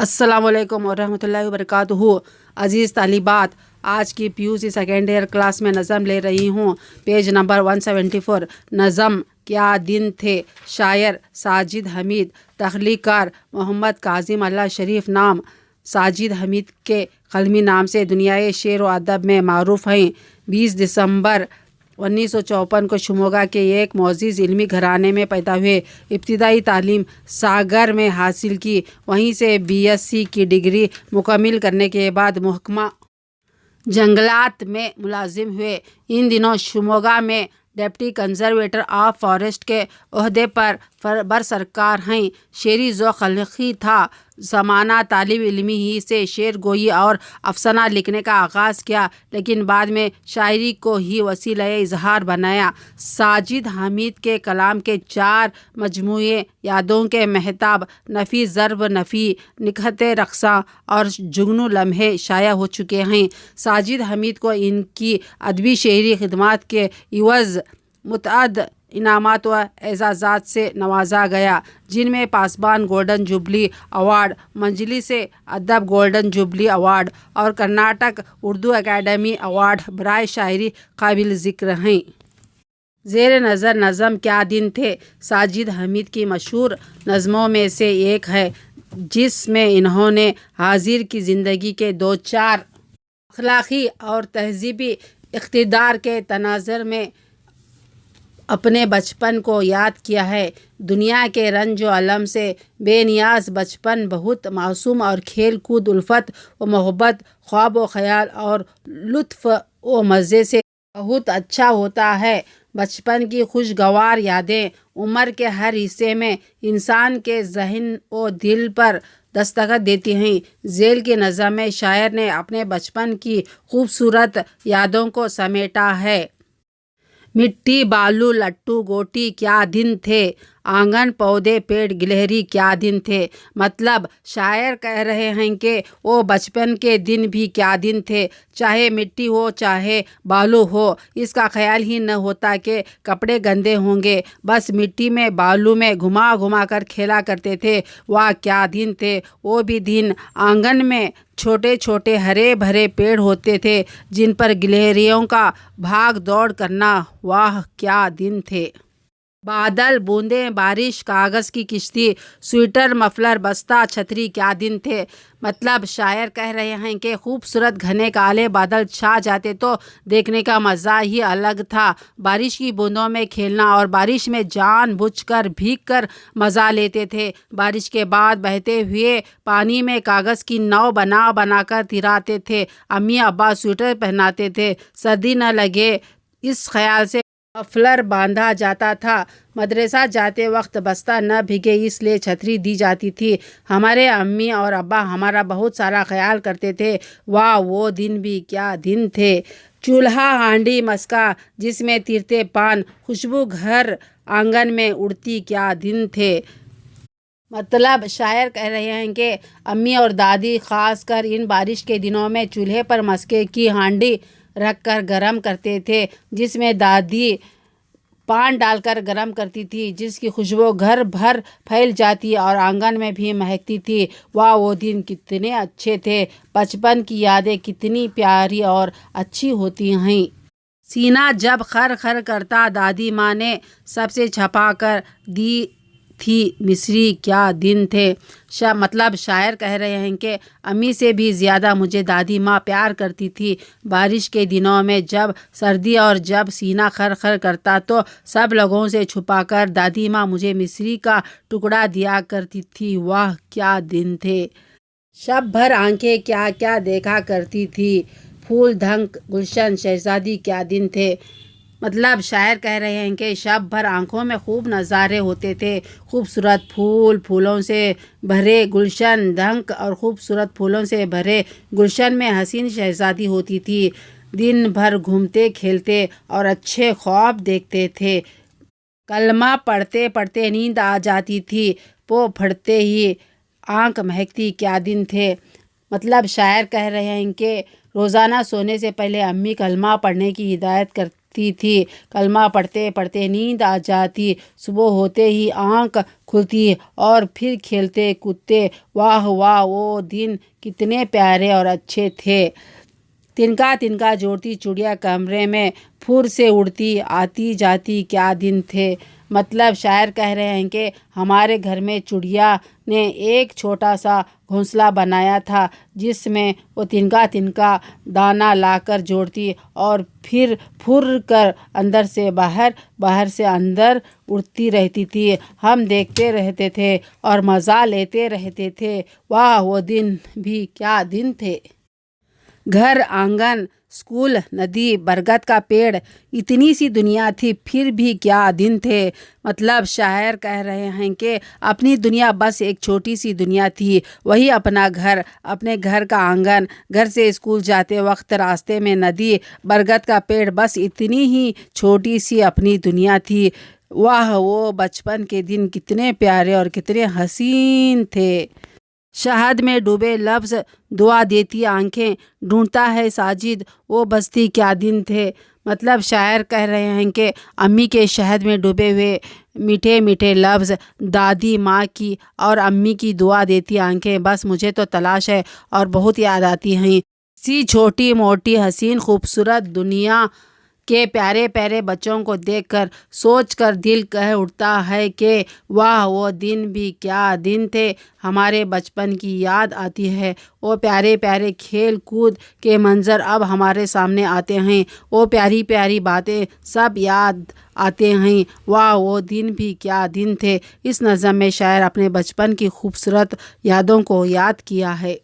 अस्सलाम वालेकुम वरहमतुल्लाहि वबरकातुहू। अज़ीज़ तालिबात, आज की PUC सेकेंड ईयर क्लास में नज़म ले रही हूँ। Page number 174। नज़म क्या दिन थे। शायर साजिद हमीद। तख्लीक़कार मोहम्मद काज़िम अल्लाह शरीफ। नाम साजिद हमीद के क़लमी नाम से दुनियाए शेर व अदब में मारूफ़ हैं। 20 दिसंबर 1954 को शिमोगा के एक मोअज़्ज़िज़ इल्मी घराने में पैदा हुए। इब्तिदाई तालीम सागर में हासिल की। वहीं से BSc की डिग्री मुकम्मिल करने के बाद महकमा जंगलात में मुलाजिम हुए। इन दिनों शिमोगा में डिप्टी कंजर्वेटर ऑफ फॉरेस्ट के ओहदे पर बरसरकार हैं। शेरी ज़ौक़ खलक़ी था। ज़माना तालिब इल्मी ही से शेर गोई और अफसाना लिखने का आगाज़ किया, लेकिन बाद में शायरी को ही वसीला इज़हार बनाया। साजिद हमीद के कलाम के 4 मजमूए यादों के महताब, नफ़ी ज़र्ब नफ़ी, निकहत रक़्सा और जुगनू लम्हे शाया हो चुके हैं। साजिद हमीद को इनकी अदबी शेरी खिदमात के इवज़ मुतअद्दिद इनामात व एज़ाज़ात से नवाजा गया, जिनमें पासबान गोल्डन जुबली अवार्ड, मजलिस अदब गोल्डन जुबली अवार्ड और कर्नाटक उर्दू अकादमी अवार्ड बराए शायरी काबिल ज़िक्र हैं। ज़ेर नज़र नज़म क्या दिन थे साजिद हमीद की मशहूर नज़मों में से एक है, जिसमें इन्होंने हाजिर की ज़िंदगी के 2-4 अखलाक़ी और तहज़ीबी इक़्तिदार के तनाज़ुर में अपने बचपन को याद किया है। दुनिया के रंज व अलम से बेनियाज बचपन बहुत मासूम और खेल कूद, उल्फत व मोहब्बत, ख्वाब व ख़याल और लुत्फ़ व मज़े से बहुत अच्छा होता है। बचपन की खुशगवार यादें उम्र के हर हिस्से में इंसान के ज़हन व दिल पर दस्तखत देती हैं। ज़ेल की नज़म में शायर ने अपने बचपन की खूबसूरत यादों को समेटा है। मिट्टी बालू लट्टू गोटी क्या दिन थे, आंगन पौधे पेड़ गिलहरी क्या दिन थे। मतलब शायर कह रहे हैं कि वो बचपन के दिन भी क्या दिन थे। चाहे मिट्टी हो चाहे बालू हो, इसका ख्याल ही न होता कि कपड़े गंदे होंगे। बस मिट्टी में बालू में घुमा घुमा कर खेला करते थे। वाह क्या दिन थे वो भी दिन। आंगन में छोटे छोटे हरे भरे पेड़ होते थे, जिन पर गिलहरियों का भाग दौड़ करना। वाह क्या दिन थे। बादल बूंदें बारिश कागज़ की किश्ती स्वेटर मफलर बस्ता छतरी क्या दिन थे। मतलब शायर कह रहे हैं कि खूबसूरत घने काले बादल छा जाते तो देखने का मज़ा ही अलग था। बारिश की बूंदों में खेलना और बारिश में जानबूझकर भीग कर मज़ा लेते थे। बारिश के बाद बहते हुए पानी में कागज़ की नाव बना बना कर तिराते थे। अम्मी अब्बा स्वेटर पहनाते थे, सर्दी न लगे इस ख्याल से मफलर बांधा जाता था। मदरसा जाते वक्त बस्ता न भीगे इसलिए छतरी दी जाती थी। हमारे अम्मी और अब्बा हमारा बहुत सारा ख्याल करते थे। वाह वो दिन भी क्या दिन थे। चूल्हा हांडी मस्का जिसमें तीरते पान, खुशबू घर आंगन में उड़ती क्या दिन थे। मतलब शायर कह रहे हैं कि अम्मी और दादी ख़ास कर इन बारिश के दिनों में चूल्हे पर मस्के की हांडी रख कर गरम करते थे, जिसमें दादी पान डालकर गरम करती थी, जिसकी खुशबू घर भर फैल जाती और आंगन में भी महकती थी। वाह वो दिन कितने अच्छे थे। बचपन की यादें कितनी प्यारी और अच्छी होती हैं। सीना जब खर खर करता दादी माँ ने सबसे छपा कर दी थी मिस्री क्या दिन थे। मतलब शायर कह रहे हैं कि अम्मी से भी ज़्यादा मुझे दादी माँ प्यार करती थी। बारिश के दिनों में जब सर्दी और जब सीना खर खर करता तो सब लोगों से छुपाकर दादी माँ मुझे मिस्री का टुकड़ा दिया करती थी। वाह क्या दिन थे। शब भर आंखें क्या क्या देखा करती थी। फूल धंक गुलशन शहजादी क्या दिन थे। मतलब शायर कह रहे हैं कि शब भर आँखों में खूब नज़ारे होते थे। खूबसूरत फूल, फूलों से भरे गुलशन धंक और खूबसूरत फूलों से भरे गुलशन में हसीन शहज़ादी होती थी। दिन भर घूमते खेलते और अच्छे ख्वाब देखते थे। कलमा पढ़ते पढ़ते नींद आ जाती थी। पो फटते ही आँख महकती क्या दिन थे। मतलब शायर कह रहे हैं कि रोज़ाना सोने से पहले अम्मी कलमा पढ़ने की हिदायत اٹھتی تھی، کلمہ پڑھتے پڑھتے نیند آ جاتی، صبح ہوتے ہی آنکھ کھلتی اور پھر کھیلتے کودتے۔ واہ واہ، وہ دن کتنے پیارے اور اچھے تھے۔ تنکا تنکا جوڑتی چڑیا کمرے میں پھر سے اڑتی آتی جاتی، کیا دن تھے۔ مطلب شاعر کہہ رہے ہیں کہ ہمارے گھر میں چڑیا نے ایک چھوٹا سا گھونسلہ بنایا تھا، جس میں وہ تنکا تنکا دانہ لا کر جوڑتی اور پھر پھر کر اندر سے باہر، باہر سے اندر اڑتی رہتی تھی۔ ہم دیکھتے رہتے تھے اور مزہ لیتے رہتے تھے۔ واہ، وہ دن بھی کیا دن تھے۔ گھر، آنگن، اسکول، ندی، برگد کا پیڑ، اتنی سی دنیا تھی، پھر بھی کیا دن تھے۔ مطلب شاعر کہہ رہے ہیں کہ اپنی دنیا بس ایک چھوٹی سی دنیا تھی، وہی اپنا گھر، اپنے گھر کا آنگن، گھر سے اسکول جاتے وقت راستے میں ندی، برگد کا پیڑ، بس اتنی ہی چھوٹی سی اپنی دنیا تھی۔ واہ، وہ بچپن کے دن کتنے پیارے اور کتنے حسین تھے۔ شہد میں ڈوبے لفظ، دعا دیتی آنکھیں، ڈھونڈتا ہے ساجد وہ بستی، کیا دن تھے۔ مطلب شاعر کہہ رہے ہیں کہ امی کے شہد میں ڈوبے ہوئے میٹھے میٹھے لفظ، دادی ماں کی اور امی کی دعا دیتی آنکھیں، بس مجھے تو تلاش ہے اور بہت یاد آتی ہیں۔ اسی چھوٹی موٹی حسین خوبصورت دنیا کے پیارے پیارے بچوں کو دیکھ کر، سوچ کر دل کہہ اٹھتا ہے کہ واہ، وہ دن بھی کیا دن تھے۔ ہمارے بچپن کی یاد آتی ہے، وہ پیارے پیارے کھیل کود کے منظر اب ہمارے سامنے آتے ہیں، وہ پیاری پیاری باتیں سب یاد آتے ہیں۔ واہ، وہ دن بھی کیا دن تھے۔ اس نظم میں شاعر اپنے بچپن کی خوبصورت یادوں کو یاد کیا ہے۔